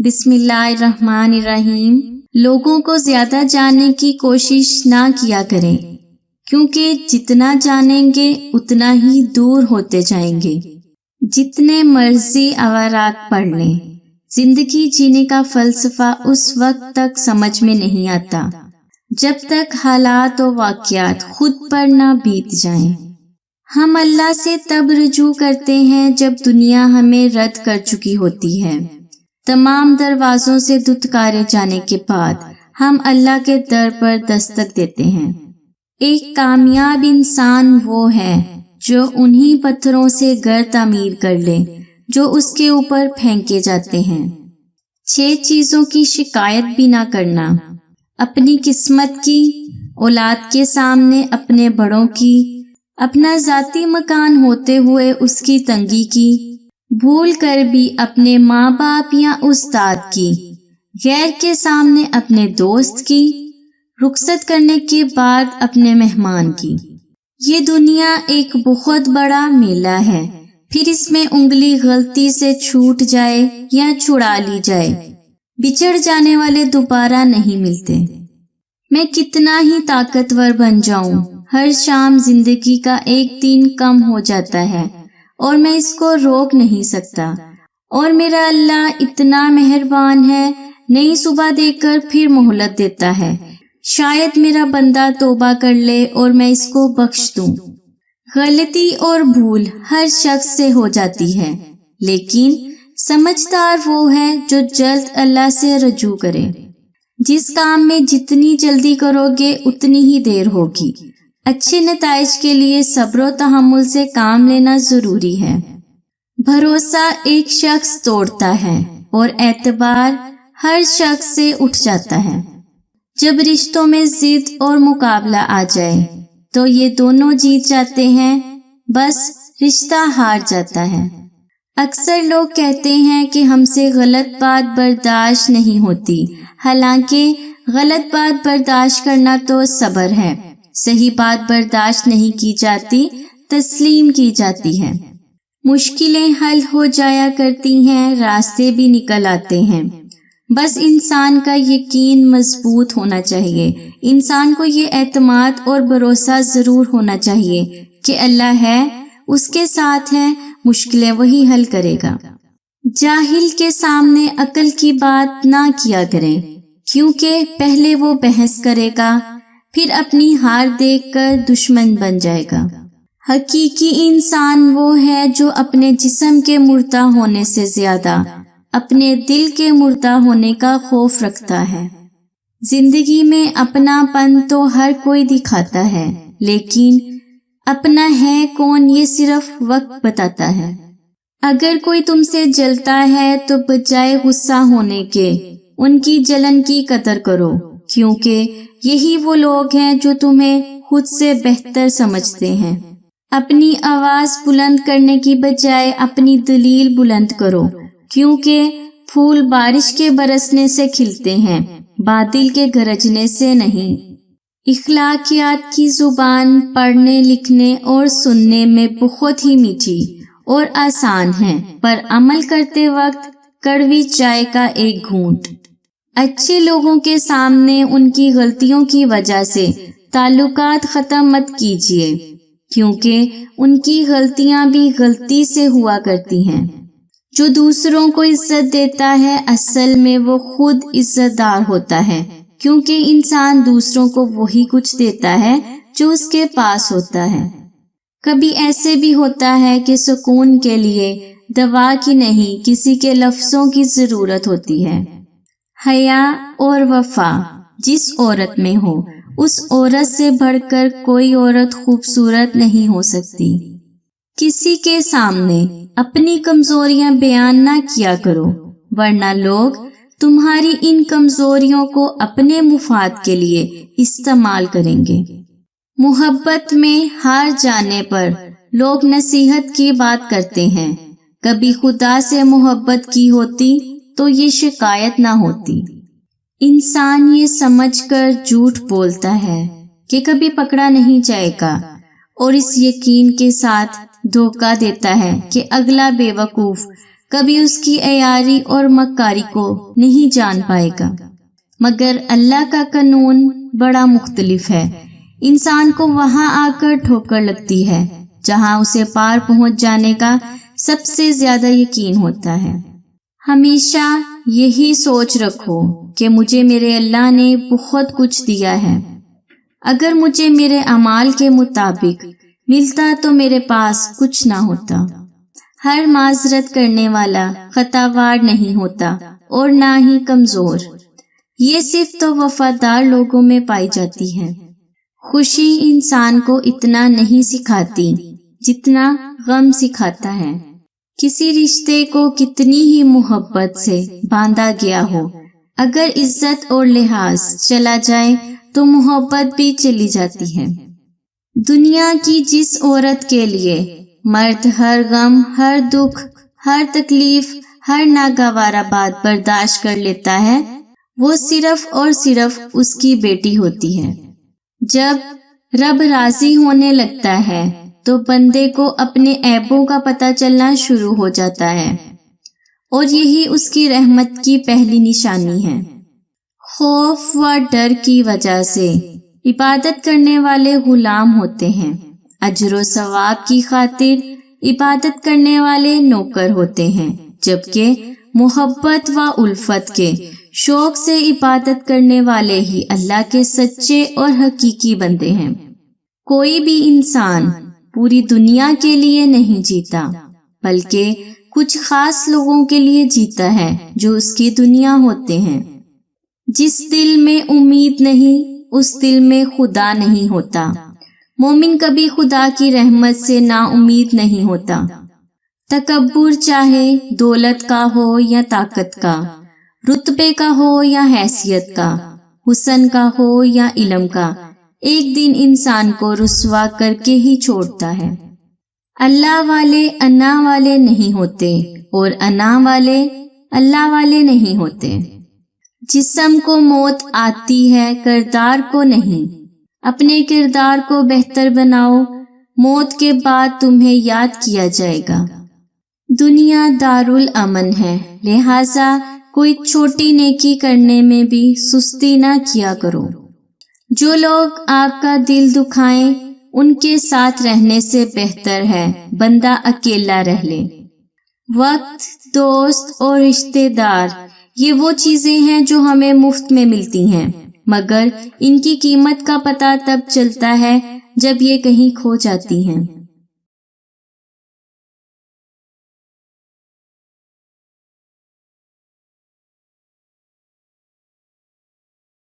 بسم اللہ الرحمن الرحیم۔ لوگوں کو زیادہ جاننے کی کوشش نہ کیا کریں، کیونکہ جتنا جانیں گے اتنا ہی دور ہوتے جائیں گے۔ جتنے مرضی اورات پڑھ لیں، زندگی جینے کا فلسفہ اس وقت تک سمجھ میں نہیں آتا جب تک حالات و واقعات خود پر نہ بیت جائیں۔ ہم اللہ سے تب رجوع کرتے ہیں جب دنیا ہمیں رد کر چکی ہوتی ہے۔ تمام دروازوں سے دھتکارے جانے کے بعد ہم اللہ کے در پر دستک دیتے ہیں۔ ایک کامیاب انسان وہ ہے جو انہی پتھروں سے گھر تعمیر کر لے جو اس کے اوپر پھینکے جاتے ہیں۔ 6 چیزوں کی شکایت بھی نہ کرنا: اپنی قسمت کی، اولاد کے سامنے اپنے بڑوں کی، اپنا ذاتی مکان ہوتے ہوئے اس کی تنگی کی، بھول کر بھی اپنے ماں باپ یا استاد کی، غیر کے سامنے اپنے دوست کی، رخصت کرنے کے بعد اپنے مہمان کی۔ یہ دنیا ایک بہت بڑا میلہ ہے، پھر اس میں انگلی غلطی سے چھوٹ جائے یا چھڑا لی جائے، بچھڑ جانے والے دوبارہ نہیں ملتے۔ میں کتنا ہی طاقتور بن جاؤں، ہر شام زندگی کا ایک دن کم ہو جاتا ہے اور میں اس کو روک نہیں سکتا، اور میرا اللہ اتنا مہربان ہے، نئی صبح دے کر پھر مہلت دیتا ہے۔ شاید میرا بندہ توبہ کر لے اور میں اس کو بخش دوں۔ غلطی اور بھول ہر شخص سے ہو جاتی ہے، لیکن سمجھدار وہ ہے جو جلد اللہ سے رجوع کرے۔ جس کام میں جتنی جلدی کرو گے اتنی ہی دیر ہوگی۔ اچھے نتائج کے لیے صبر و تحمل سے کام لینا ضروری ہے۔ بھروسہ ایک شخص توڑتا ہے اور اعتبار ہر شخص سے اٹھ جاتا ہے۔ جب رشتوں میں ضد اور مقابلہ آ جائے تو یہ دونوں جیت جاتے ہیں، بس رشتہ ہار جاتا ہے۔ اکثر لوگ کہتے ہیں کہ ہم سے غلط بات برداشت نہیں ہوتی، حالانکہ غلط بات برداشت کرنا تو صبر ہے۔ صحیح بات برداشت نہیں کی جاتی، تسلیم کی جاتی ہے۔ مشکلیں حل ہو جایا کرتی ہیں، راستے بھی نکل آتے ہیں۔ بس انسان کا یقین مضبوط ہونا چاہیے۔ انسان کو یہ اعتماد اور بھروسہ ضرور ہونا چاہیے کہ اللہ ہے، اس کے ساتھ ہے، مشکلیں وہی حل کرے گا۔ جاہل کے سامنے عقل کی بات نہ کیا کریں، کیونکہ پہلے وہ بحث کرے گا، پھر اپنی ہار دیکھ کر دشمن بن جائے گا۔ حقیقی انسان وہ ہے جو اپنے جسم کے مردہ ہونے سے زیادہ اپنے دل کے مردہ ہونے کا خوف رکھتا ہے۔ زندگی میں اپنا پن تو ہر کوئی دکھاتا ہے، لیکن اپنا ہے کون یہ صرف وقت بتاتا ہے۔ اگر کوئی تم سے جلتا ہے تو بجائے غصہ ہونے کے ان کی جلن کی قدر کرو، کیونکہ یہی وہ لوگ ہیں جو تمہیں خود سے بہتر سمجھتے ہیں۔ اپنی آواز بلند کرنے کی بجائے اپنی دلیل بلند کرو، کیونکہ پھول بارش کے برسنے سے کھلتے ہیں، بادل کے گرجنے سے نہیں۔ اخلاقیات کی زبان پڑھنے، لکھنے اور سننے میں بہت ہی میٹھی اور آسان ہے، پر عمل کرتے وقت کڑوی چائے کا ایک گھونٹ۔ اچھے لوگوں کے سامنے ان کی غلطیوں کی وجہ سے تعلقات ختم مت کیجیے، کیونکہ ان کی غلطیاں بھی غلطی سے ہوا کرتی ہیں۔ جو دوسروں کو عزت دیتا ہے اصل میں وہ خود عزت دار ہوتا ہے، کیونکہ انسان دوسروں کو وہی کچھ دیتا ہے جو اس کے پاس ہوتا ہے۔ کبھی ایسے بھی ہوتا ہے کہ سکون کے لیے دوا کی نہیں کسی کے لفظوں کی ضرورت ہوتی ہے۔ حیا اور وفا جس عورت میں ہو، اس عورت سے بڑھ کر کوئی عورت خوبصورت نہیں ہو سکتی۔ کسی کے سامنے اپنی کمزوریاں بیان نہ کیا کرو، ورنہ لوگ تمہاری ان کمزوریوں کو اپنے مفاد کے لیے استعمال کریں گے۔ محبت میں ہار جانے پر لوگ نصیحت کی بات کرتے ہیں، کبھی خدا سے محبت کی ہوتی تو یہ شکایت نہ ہوتی۔ انسان یہ سمجھ کر جھوٹ بولتا ہے کہ کبھی پکڑا نہیں جائے گا، اور اس یقین کے ساتھ دھوکہ دیتا ہے کہ اگلا بے وقوف کبھی اس کی عیاری اور مکاری کو نہیں جان پائے گا، مگر اللہ کا قانون بڑا مختلف ہے۔ انسان کو وہاں آ کر ٹھوکر لگتی ہے جہاں اسے پار پہنچ جانے کا سب سے زیادہ یقین ہوتا ہے۔ ہمیشہ یہی سوچ رکھو کہ مجھے میرے اللہ نے بہت کچھ دیا ہے، اگر مجھے میرے اعمال کے مطابق ملتا تو میرے پاس کچھ نہ ہوتا۔ ہر معذرت کرنے والا خطاوار نہیں ہوتا اور نہ ہی کمزور، یہ صرف تو وفادار لوگوں میں پائی جاتی ہے۔ خوشی انسان کو اتنا نہیں سکھاتی جتنا غم سکھاتا ہے۔ کسی رشتے کو کتنی ہی محبت سے باندھا گیا ہو، اگر عزت اور لحاظ چلا جائے تو محبت بھی چلی جاتی ہے۔ دنیا کی جس عورت کے لیے مرد ہر غم، ہر دکھ، ہر تکلیف، ہر ناگوارہ بات برداشت کر لیتا ہے، وہ صرف اور صرف اس کی بیٹی ہوتی ہے۔ جب رب راضی ہونے لگتا ہے تو بندے کو اپنے عیبوں کا پتہ چلنا شروع ہو جاتا ہے، اور یہی اس کی رحمت کی پہلی نشانی ہے۔ خوف و ڈر کی وجہ سے عبادت کرنے والے غلام ہوتے ہیں، اجر و ثواب کی خاطر عبادت کرنے والے نوکر ہوتے ہیں، جبکہ محبت و الفت کے شوق سے عبادت کرنے والے ہی اللہ کے سچے اور حقیقی بندے ہیں۔ کوئی بھی انسان پوری دنیا کے لیے نہیں جیتا، بلکہ کچھ خاص لوگوں کے لیے جیتا ہے جو اس کی دنیا ہوتے ہیں۔ جس دل میں امید نہیں اس دل میں خدا نہیں ہوتا۔ مومن کبھی خدا کی رحمت سے نا امید نہیں ہوتا۔ تکبر چاہے دولت کا ہو یا طاقت کا، رتبے کا ہو یا حیثیت کا، حسن کا ہو یا علم کا، ایک دن انسان کو رسوا کر کے ہی چھوڑتا ہے۔ اللہ والے انا والے نہیں ہوتے اور انا والے اللہ والے نہیں ہوتے۔ جسم کو موت آتی ہے، کردار کو نہیں۔ اپنے کردار کو بہتر بناؤ، موت کے بعد تمہیں یاد کیا جائے گا۔ دنیا دارالامن ہے، لہٰذا کوئی چھوٹی نیکی کرنے میں بھی سستی نہ کیا کرو۔ جو لوگ آپ کا دل دکھائیں ان کے ساتھ رہنے سے بہتر ہے بندہ اکیلا رہ لے۔ وقت، دوست اور رشتہ دار یہ وہ چیزیں ہیں جو ہمیں مفت میں ملتی ہیں، مگر ان کی قیمت کا پتہ تب چلتا ہے جب یہ کہیں کھو جاتی ہیں۔